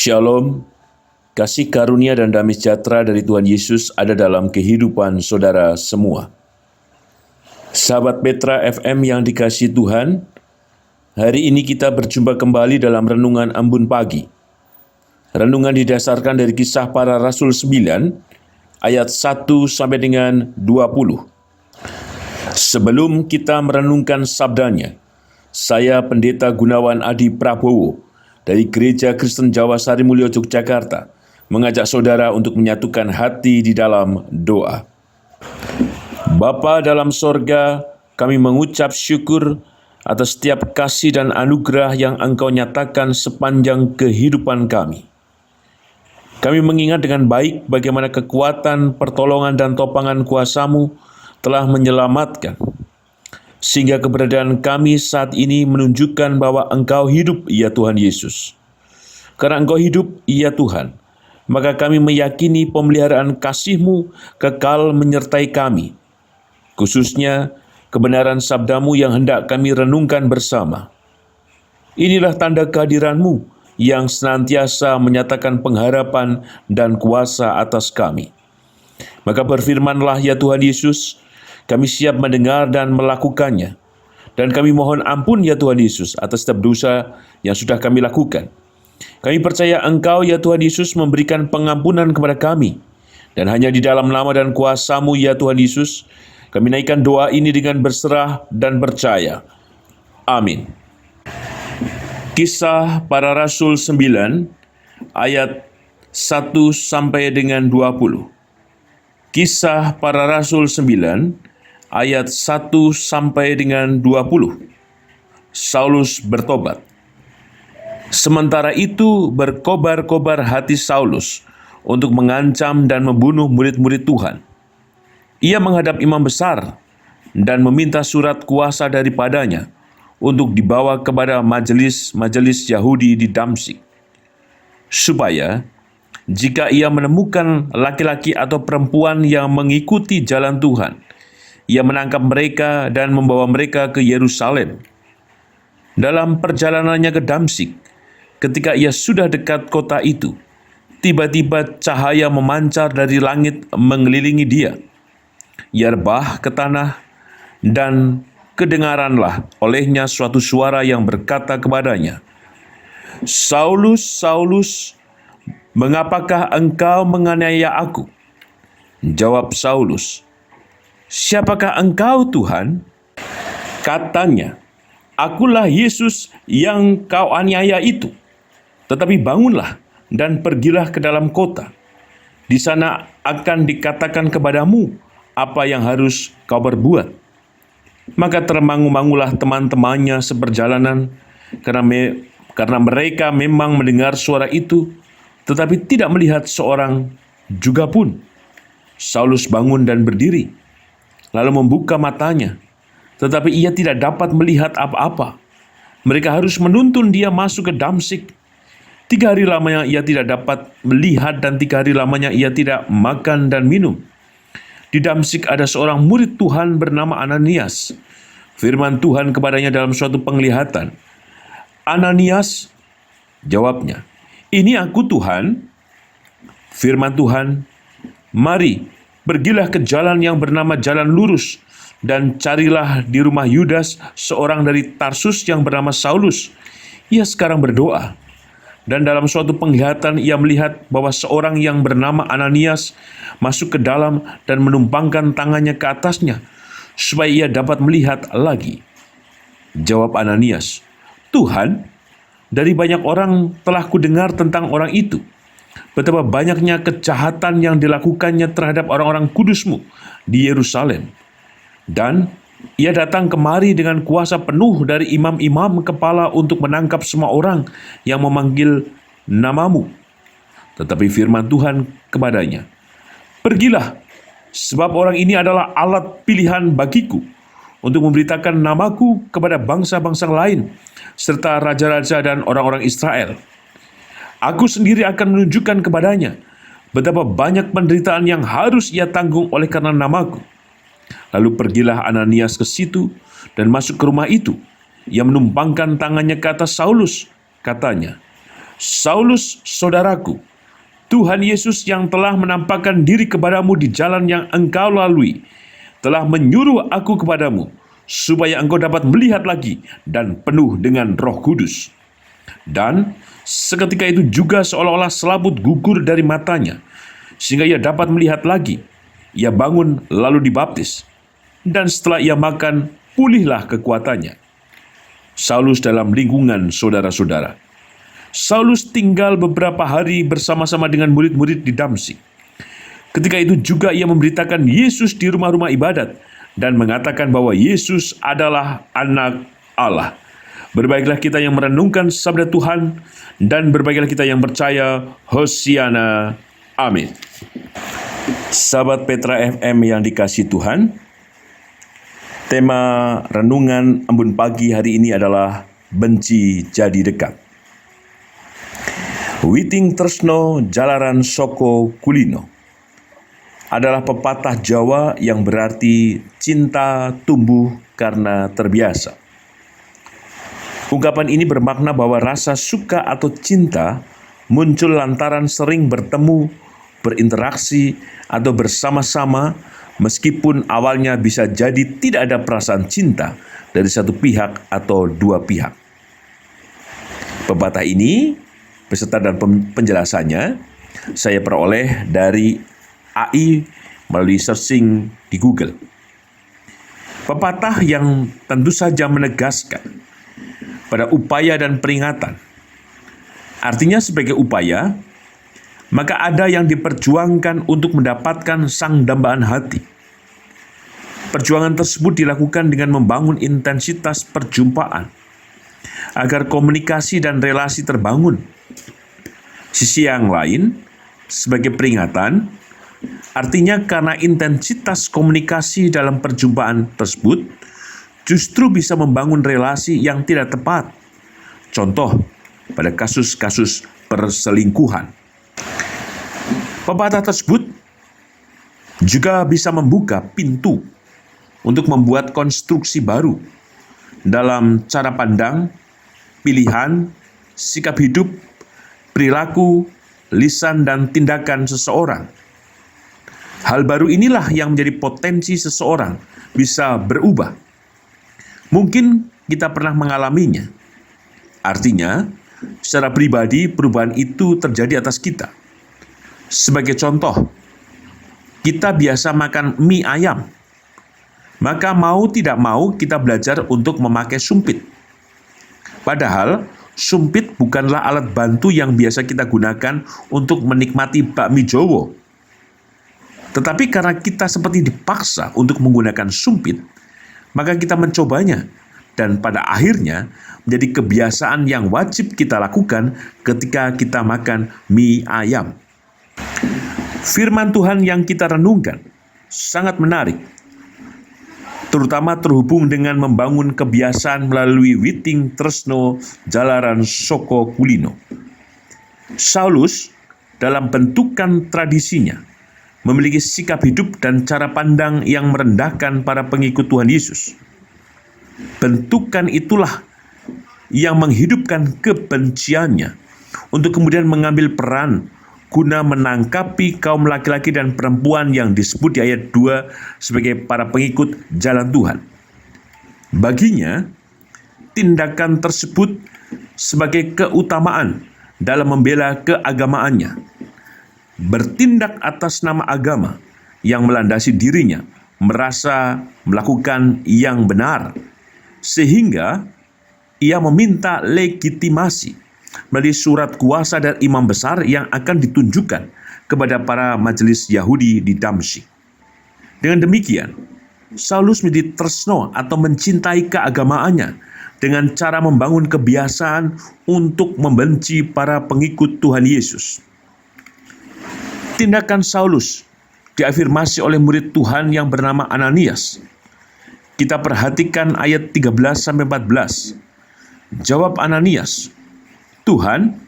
Shalom, kasih karunia dan damai sejahtera dari Tuhan Yesus ada dalam kehidupan saudara semua. Sahabat Petra FM yang dikasihi Tuhan, hari ini kita berjumpa kembali dalam Renungan Embun Pagi. Renungan didasarkan dari Kisah Para Rasul 9, ayat 1 sampai dengan 20. Sebelum kita merenungkan sabdanya, saya Pendeta Gunawan Adi Prabowo dari Gereja Kristen Jawa Sari Mulyo Yogyakarta mengajak saudara untuk menyatukan hati di dalam doa. Bapa dalam sorga, kami mengucap syukur atas setiap kasih dan anugerah yang Engkau nyatakan sepanjang kehidupan kami. Kami mengingat dengan baik bagaimana kekuatan, pertolongan, dan topangan kuasa-Mu telah menyelamatkan, sehingga keberadaan kami saat ini menunjukkan bahwa Engkau hidup, ya Tuhan Yesus. Karena Engkau hidup, ya Tuhan, maka kami meyakini pemeliharaan kasih-Mu kekal menyertai kami, khususnya kebenaran sabda-Mu yang hendak kami renungkan bersama. Inilah tanda kehadiran-Mu yang senantiasa menyatakan pengharapan dan kuasa atas kami. Maka berfirmanlah, ya Tuhan Yesus, kami siap mendengar dan melakukannya. Dan kami mohon ampun, ya Tuhan Yesus, atas setiap dosa yang sudah kami lakukan. Kami percaya Engkau, ya Tuhan Yesus, memberikan pengampunan kepada kami. Dan hanya di dalam nama dan kuasa-Mu, ya Tuhan Yesus, kami naikkan doa ini dengan berserah dan percaya. Amin. Kisah Para Rasul 9, ayat 1 sampai dengan 20. Kisah Para Rasul 9, ayat 1 sampai dengan 20. Saulus bertobat. Sementara itu berkobar-kobar hati Saulus untuk mengancam dan membunuh murid-murid Tuhan. Ia menghadap imam besar dan meminta surat kuasa daripadanya untuk dibawa kepada majelis Yahudi di Damsyik, supaya jika ia menemukan laki-laki atau perempuan yang mengikuti jalan Tuhan, ia menangkap mereka dan membawa mereka ke Yerusalem. Dalam perjalanannya ke Damsyik, ketika ia sudah dekat kota itu, tiba-tiba cahaya memancar dari langit mengelilingi dia. Ia rebah ke tanah dan kedengaranlah olehnya suatu suara yang berkata kepadanya, "Saulus, Saulus, mengapakah engkau menganiaya aku?" Jawab Saulus, "Siapakah engkau, Tuhan?" Katanya, "Akulah Yesus yang kau aniaya itu. Tetapi bangunlah dan pergilah ke dalam kota. Di sana akan dikatakan kepadamu apa yang harus kau berbuat." Maka termangu-mangulah teman-temannya seperjalanan, karena mereka memang mendengar suara itu, tetapi tidak melihat seorang juga pun. Saulus bangun dan berdiri, lalu membuka matanya, tetapi ia tidak dapat melihat apa-apa. Mereka harus menuntun dia masuk ke Damsyik. 3 hari lamanya ia tidak dapat melihat, dan 3 hari lamanya ia tidak makan dan minum. Di Damsyik ada seorang murid Tuhan bernama Ananias. Firman Tuhan kepadanya dalam suatu penglihatan. "Ananias," jawabnya. "Ini aku, Tuhan." Firman Tuhan, "Mari, pergilah ke jalan yang bernama Jalan Lurus, dan carilah di rumah Yudas seorang dari Tarsus yang bernama Saulus. Ia sekarang berdoa." Dan dalam suatu penglihatan ia melihat bahwa seorang yang bernama Ananias masuk ke dalam dan menumpangkan tangannya ke atasnya, supaya ia dapat melihat lagi. Jawab Ananias, "Tuhan, dari banyak orang telah kudengar tentang orang itu, betapa banyaknya kejahatan yang dilakukannya terhadap orang-orang kudus-Mu di Yerusalem. Dan ia datang kemari dengan kuasa penuh dari imam-imam kepala untuk menangkap semua orang yang memanggil nama-Mu." Tetapi firman Tuhan kepadanya, "Pergilah, sebab orang ini adalah alat pilihan bagiku untuk memberitakan namaku kepada bangsa-bangsa lain, serta raja-raja dan orang-orang Israel. Aku sendiri akan menunjukkan kepadanya betapa banyak penderitaan yang harus ia tanggung oleh karena namaku." Lalu pergilah Ananias ke situ dan masuk ke rumah itu. Ia menumpangkan tangannya ke atas Saulus. Katanya, Saulus, saudaraku, Tuhan Yesus yang telah menampakkan diri kepadamu di jalan yang engkau lalui, telah menyuruh aku kepadamu, supaya engkau dapat melihat lagi dan penuh dengan Roh Kudus. Dan seketika itu juga seolah-olah selaput gugur dari matanya, sehingga ia dapat melihat lagi. Ia bangun lalu dibaptis, dan setelah ia makan, pulihlah kekuatannya. Saulus dalam lingkungan saudara-saudara. Saulus tinggal beberapa hari bersama-sama dengan murid-murid di Damsyik. Ketika itu juga ia memberitakan Yesus di rumah-rumah ibadat dan mengatakan bahwa Yesus adalah Anak Allah. Berbaiklah kita yang merenungkan sabda Tuhan dan berbaiklah kita yang percaya. Hosiana. Amin. Sahabat Petra FM yang dikasihi Tuhan, tema renungan Embun Pagi hari ini adalah benci jadi dekat. Witing tresno jalaran soko kulino adalah pepatah Jawa yang berarti cinta tumbuh karena terbiasa. Ungkapan ini bermakna bahwa rasa suka atau cinta muncul lantaran sering bertemu, berinteraksi, atau bersama-sama meskipun awalnya bisa jadi tidak ada perasaan cinta dari satu pihak atau dua pihak. Pepatah ini beserta dan penjelasannya saya peroleh dari AI melalui searching di Google. Pepatah yang tentu saja menegaskan pada upaya dan peringatan. Artinya sebagai upaya, maka ada yang diperjuangkan untuk mendapatkan sang dambaan hati. Perjuangan tersebut dilakukan dengan membangun intensitas perjumpaan, agar komunikasi dan relasi terbangun. Sisi yang lain, sebagai peringatan, artinya karena intensitas komunikasi dalam perjumpaan tersebut justru bisa membangun relasi yang tidak tepat. Contoh, pada kasus-kasus perselingkuhan. Pepatah tersebut juga bisa membuka pintu untuk membuat konstruksi baru dalam cara pandang, pilihan, sikap hidup, perilaku, lisan, dan tindakan seseorang. Hal baru inilah yang menjadi potensi seseorang bisa berubah. Mungkin kita pernah mengalaminya. Artinya, secara pribadi perubahan itu terjadi atas kita. Sebagai contoh, kita biasa makan mie ayam. Maka mau tidak mau kita belajar untuk memakai sumpit. Padahal, sumpit bukanlah alat bantu yang biasa kita gunakan untuk menikmati bakmi Jowo. Tetapi karena kita seperti dipaksa untuk menggunakan sumpit, maka kita mencobanya. Dan pada akhirnya menjadi kebiasaan yang wajib kita lakukan ketika kita makan mie ayam. Firman Tuhan yang kita renungkan sangat menarik, terutama terhubung dengan membangun kebiasaan melalui witing tresno jalaran soko kulino. Saulus dalam bentukan tradisinya memiliki sikap hidup dan cara pandang yang merendahkan para pengikut Tuhan Yesus. Bentukan itulah yang menghidupkan kebenciannya untuk kemudian mengambil peran guna menangkapi kaum laki-laki dan perempuan yang disebut di ayat 2 sebagai para pengikut jalan Tuhan. Baginya, tindakan tersebut sebagai keutamaan dalam membela keagamaannya. Bertindak atas nama agama yang melandasi dirinya, merasa melakukan yang benar, sehingga ia meminta legitimasi melalui surat kuasa dan imam besar yang akan ditunjukkan kepada para majelis Yahudi di Damsyik. Dengan demikian, Saulus menjadi tresno atau mencintai keagamaannya dengan cara membangun kebiasaan untuk membenci para pengikut Tuhan Yesus. Tindakan Saulus diafirmasi oleh murid Tuhan yang bernama Ananias. Kita perhatikan ayat 13-14. Jawab Ananias, "Tuhan,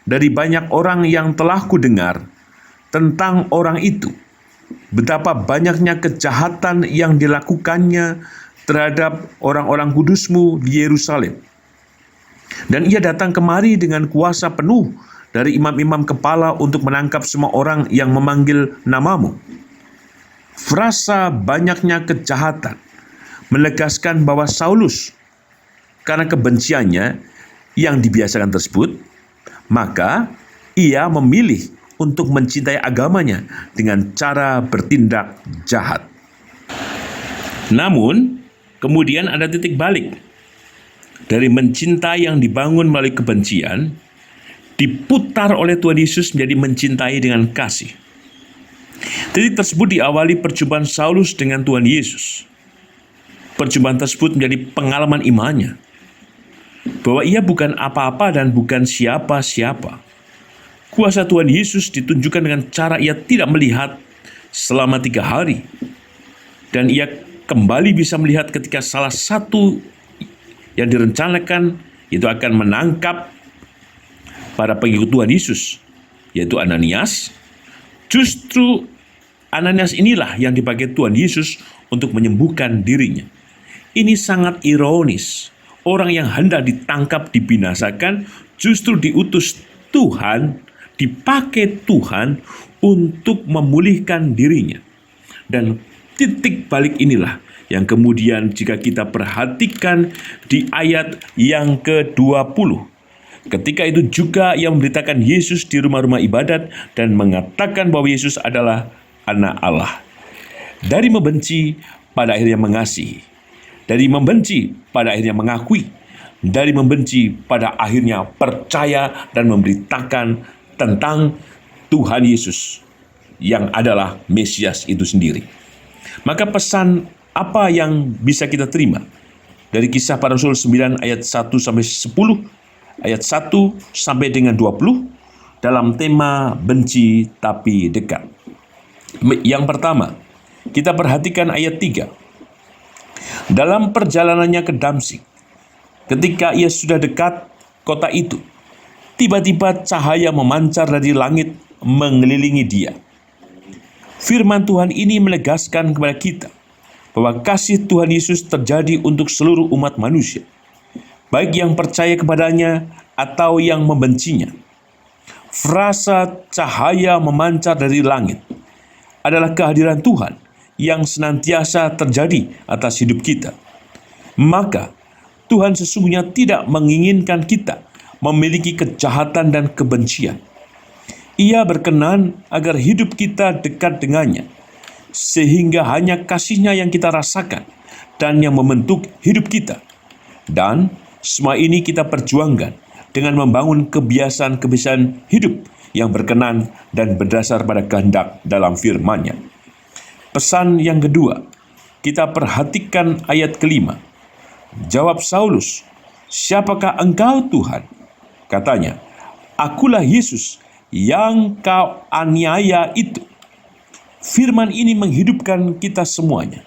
dari banyak orang yang telah kudengar tentang orang itu, betapa banyaknya kejahatan yang dilakukannya terhadap orang-orang kudus-Mu di Yerusalem. Dan ia datang kemari dengan kuasa penuh dari imam-imam kepala untuk menangkap semua orang yang memanggil namamu. Frasa banyaknya kejahatan menegaskan bahwa Saulus, karena kebenciannya yang dibiasakan tersebut, maka ia memilih untuk mencintai agamanya dengan cara bertindak jahat. Namun, kemudian ada titik balik. Dari mencintai yang dibangun melalui kebencian, diputar oleh Tuhan Yesus menjadi mencintai dengan kasih. Titik tersebut diawali perjumpaan Saulus dengan Tuhan Yesus. Perjumpaan tersebut menjadi pengalaman imannya, bahwa ia bukan apa-apa dan bukan siapa-siapa. Kuasa Tuhan Yesus ditunjukkan dengan cara ia tidak melihat selama 3 hari. Dan ia kembali bisa melihat ketika salah satu yang direncanakan itu akan menangkap para pengikut Tuhan Yesus, yaitu Ananias. Justru Ananias inilah yang dipakai Tuhan Yesus untuk menyembuhkan dirinya. Ini sangat ironis. Orang yang hendak ditangkap, dibinasakan, justru diutus Tuhan, dipakai Tuhan untuk memulihkan dirinya. Dan titik balik inilah yang kemudian jika kita perhatikan di ayat yang ke-20. Ketika itu juga ia memberitakan Yesus di rumah-rumah ibadat dan mengatakan bahwa Yesus adalah Anak Allah. Dari membenci pada akhirnya mengasihi. Dari membenci pada akhirnya mengakui. Dari membenci pada akhirnya percaya dan memberitakan tentang Tuhan Yesus yang adalah Mesias itu sendiri. Maka pesan apa yang bisa kita terima dari Kisah Para Rasul 9 ayat 1 sampai 10, ayat 1 sampai dengan 20 dalam tema benci tapi dekat. Yang pertama, kita perhatikan ayat 3. Dalam perjalanannya ke Damsyik, ketika ia sudah dekat kota itu, tiba-tiba cahaya memancar dari langit mengelilingi dia. Firman Tuhan ini menegaskan kepada kita bahwa kasih Tuhan Yesus terjadi untuk seluruh umat manusia, baik yang percaya kepadanya atau yang membencinya. Frasa cahaya memancar dari langit adalah kehadiran Tuhan yang senantiasa terjadi atas hidup kita. Maka Tuhan sesungguhnya tidak menginginkan kita memiliki kejahatan dan kebencian. Ia berkenan agar hidup kita dekat dengannya, sehingga hanya kasih-Nya yang kita rasakan dan yang membentuk hidup kita. Dan semua ini kita perjuangkan dengan membangun kebiasaan-kebiasaan hidup yang berkenan dan berdasar pada kehendak dalam firman-Nya. Pesan yang kedua, kita perhatikan ayat kelima. Jawab Saulus, "Siapakah engkau, Tuhan?" Katanya, "Akulah Yesus yang kau aniaya itu." Firman ini menghidupkan kita semuanya.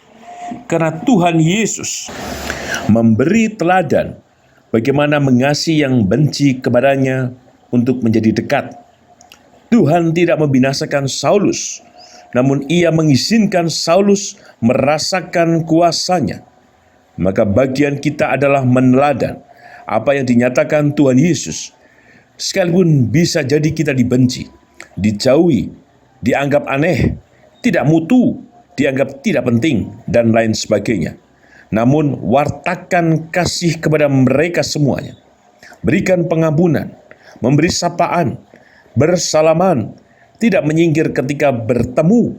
Karena Tuhan Yesus memberi teladan bagaimana mengasihi yang benci kepadanya untuk menjadi dekat. Tuhan tidak membinasakan Saulus, namun ia mengizinkan Saulus merasakan kuasanya. Maka bagian kita adalah meneladan apa yang dinyatakan Tuhan Yesus. Sekalipun bisa jadi kita dibenci, dijauhi, dianggap aneh, tidak mutu, dianggap tidak penting, dan lain sebagainya. Namun wartakan kasih kepada mereka semuanya. Berikan pengampunan, memberi sapaan, bersalaman, tidak menyingkir ketika bertemu,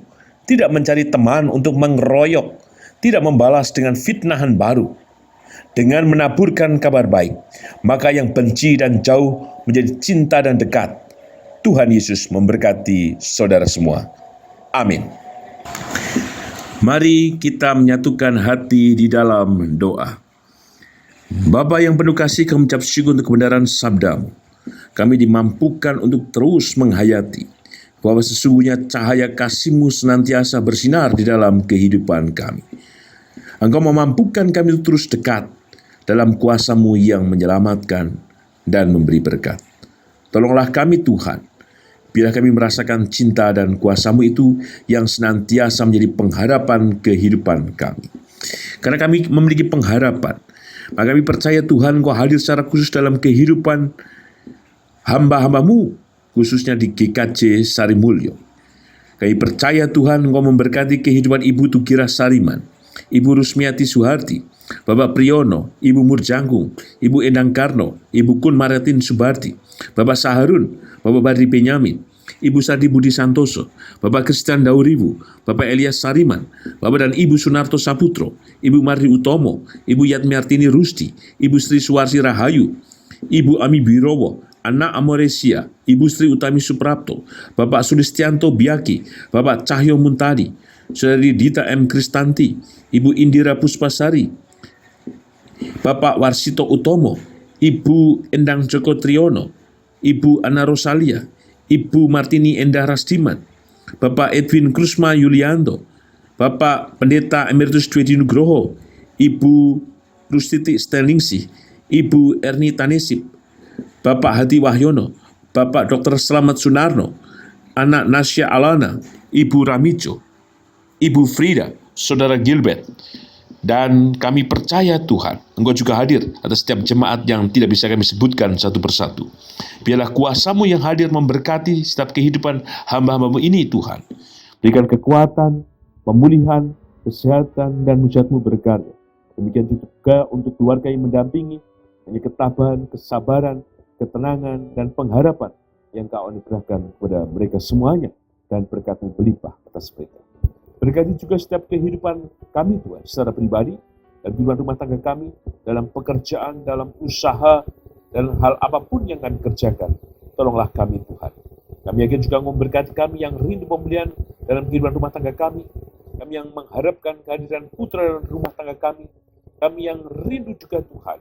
tidak mencari teman untuk mengeroyok, tidak membalas dengan fitnahan baru. Dengan menaburkan kabar baik, maka yang benci dan jauh menjadi cinta dan dekat. Tuhan Yesus memberkati saudara semua. Amin. Mari kita menyatukan hati di dalam doa. Bapa yang penuh kasih, kami mengucap syukur untuk kebenaran sabda-Mu. Kami dimampukan untuk terus menghayati bahwa sesungguhnya cahaya kasih-Mu senantiasa bersinar di dalam kehidupan kami. Engkau memampukan kami untuk terus dekat dalam kuasa-Mu yang menyelamatkan dan memberi berkat. Tolonglah kami Tuhan, bila kami merasakan cinta dan kuasa-Mu itu yang senantiasa menjadi pengharapan kehidupan kami. Karena kami memiliki pengharapan Maka kami percaya Tuhan Engkau hadir secara khusus dalam kehidupan hamba-hambamu, khususnya di GKJ Sarimulyo. Kami percaya Tuhan Engkau memberkati kehidupan Ibu Tugira Sariman, Ibu Rusmiati Suharti, Bapak Priyono, Ibu Murjangkung, Ibu Endang Karno, Ibu Kun Mariatin Subarti, Bapak Saharun, Bapak Badri Benyamin, Ibu Sadi Budi Santoso, Bapak Christian Dauriwu, Bapak Elias Sariman, Bapak dan Ibu Sunarto Saputro, Ibu Mardi Utomo, Ibu Yatmiartini Rusti, Ibu Sri Suwarsi Rahayu, Ibu Ami Birowo, Anak Amoresia, Ibu Sri Utami Suprapto, Bapak Sulistianto Biaki, Bapak Cahyo Muntadi, Saudari Dita M. Kristanti, Ibu Indira Puspasari, Bapak Warsito Utomo, Ibu Endang Joko Triyono, Ibu Ana Rosalia, Ibu Martini Endah Rasdiman, Bapak Edwin Krusma Yulianto, Bapak Pendeta Emeritus Dwedi Nugroho, Ibu Rustiti Stelningsih, Ibu Erni Tanesip, Bapak Hadi Wahyono, Bapak Dr. Slamet Sunarno, Anak Nasya Alana, Ibu Ramijo, Ibu Frida, Saudara Gilbert, dan kami percaya Tuhan, Engkau juga hadir atas setiap jemaat yang tidak bisa kami sebutkan satu persatu. Biarlah kuasa-Mu yang hadir memberkati setiap kehidupan hamba-hamba-Mu ini Tuhan. Berikan kekuatan, pemulihan, kesehatan, dan mujizat-Mu berkarya. Demikian juga untuk keluarga yang mendampingi, hanya ketabahan, kesabaran, ketenangan, dan pengharapan yang Kau anugerahkan kepada mereka semuanya, dan berkat-Mu berlimpah atas mereka. Berkati juga setiap kehidupan kami Tuhan, secara pribadi, dan kehidupan rumah tangga kami, dalam pekerjaan, dalam usaha, dalam hal apapun yang kami kerjakan. Tolonglah kami Tuhan. Kami yakin juga memberkati kami yang rindu pemulihan dalam kehidupan rumah tangga kami yang mengharapkan kehadiran putra dalam rumah tangga kami yang rindu juga Tuhan.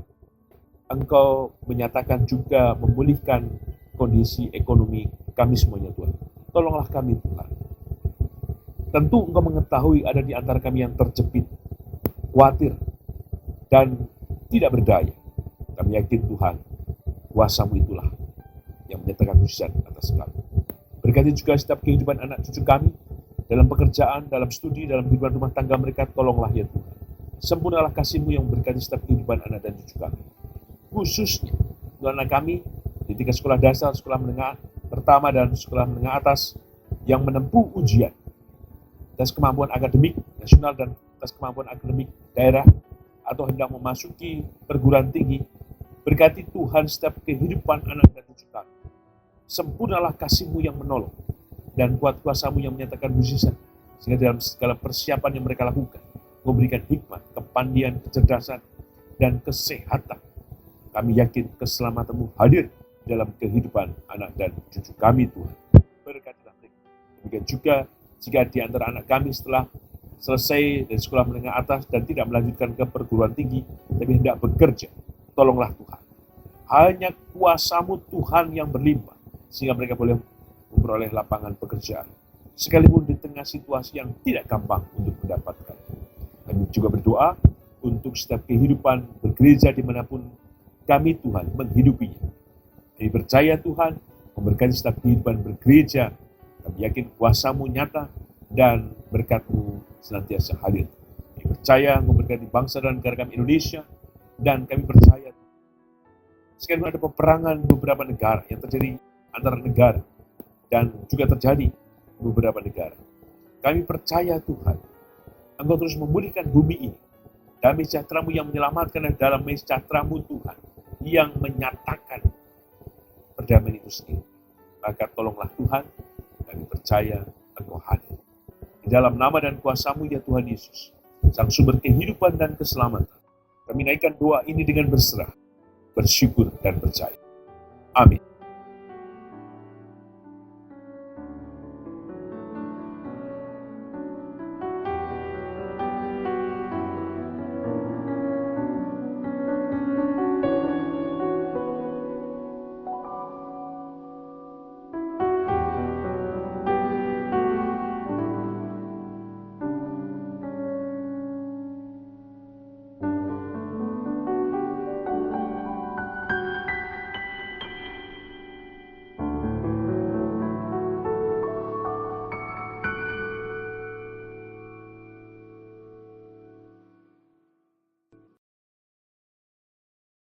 Engkau menyatakan juga memulihkan kondisi ekonomi kami semuanya Tuhan. Tolonglah kami Tuhan. Tentu Engkau mengetahui ada di antara kami yang terjepit, khawatir, dan tidak berdaya. Kami yakin Tuhan, kuasa-Mu itulah yang menyatakan mujizat atas kami. Berkati juga setiap kehidupan anak cucu kami, dalam pekerjaan, dalam studi, dalam kehidupan rumah tangga mereka, tolonglah ya Tuhan. Sempurnalah kasih-Mu yang berkati setiap kehidupan anak dan cucu kami. Khususnya, anak kami di tingkat sekolah dasar, sekolah menengah pertama, dan sekolah menengah atas, yang menempuh ujian, tes kemampuan akademik nasional dan tes kemampuan akademik daerah, atau hendak memasuki perguruan tinggi. Berkati Tuhan setiap kehidupan anak dan cucu kami. Sempurnalah kasih-Mu yang menolong, dan kuat kuasa-Mu yang menyatakan mujizat, sehingga dalam segala persiapan yang mereka lakukan, memberikan hikmat, kepandian, kecerdasan, dan kesehatan. Kami yakin keselamatan-Mu hadir dalam kehidupan anak dan cucu kami Tuhan. Berkatilah mereka. Demikian juga jika di antara anak kami setelah selesai dari sekolah menengah atas dan tidak melanjutkan ke perguruan tinggi, tapi hendak bekerja, tolonglah Tuhan. Hanya kuasa-Mu Tuhan yang berlimpah, sehingga mereka boleh memperoleh lapangan pekerjaan, sekalipun di tengah situasi yang tidak gampang untuk mendapatkan. Kami juga berdoa untuk setiap kehidupan bergereja dimanapun kami Tuhan menghidupinya. Kami percaya Tuhan memberkati setiap kehidupan bergereja. Kami yakin kuasa-Mu nyata dan berkat-Mu senantiasa hadir. Kami percaya memberkati bangsa dan negara kami Indonesia, dan kami percaya sekalipun ada peperangan beberapa negara yang terjadi antara negara dan juga terjadi beberapa negara. Kami percaya Tuhan, Engkau terus memulihkan bumi ini. Damai sejahtera-Mu yang menyelamatkan, dan dalam damai sejahtera-Mu Tuhan yang menyatakan perdamaian itu sendiri. Maka tolonglah Tuhan, kami percaya Engkau hadir. Di dalam nama dan kuasa-Mu ya Tuhan Yesus, Sang sumber kehidupan dan keselamatan, kami naikkan doa ini dengan berserah, bersyukur dan percaya. Amin.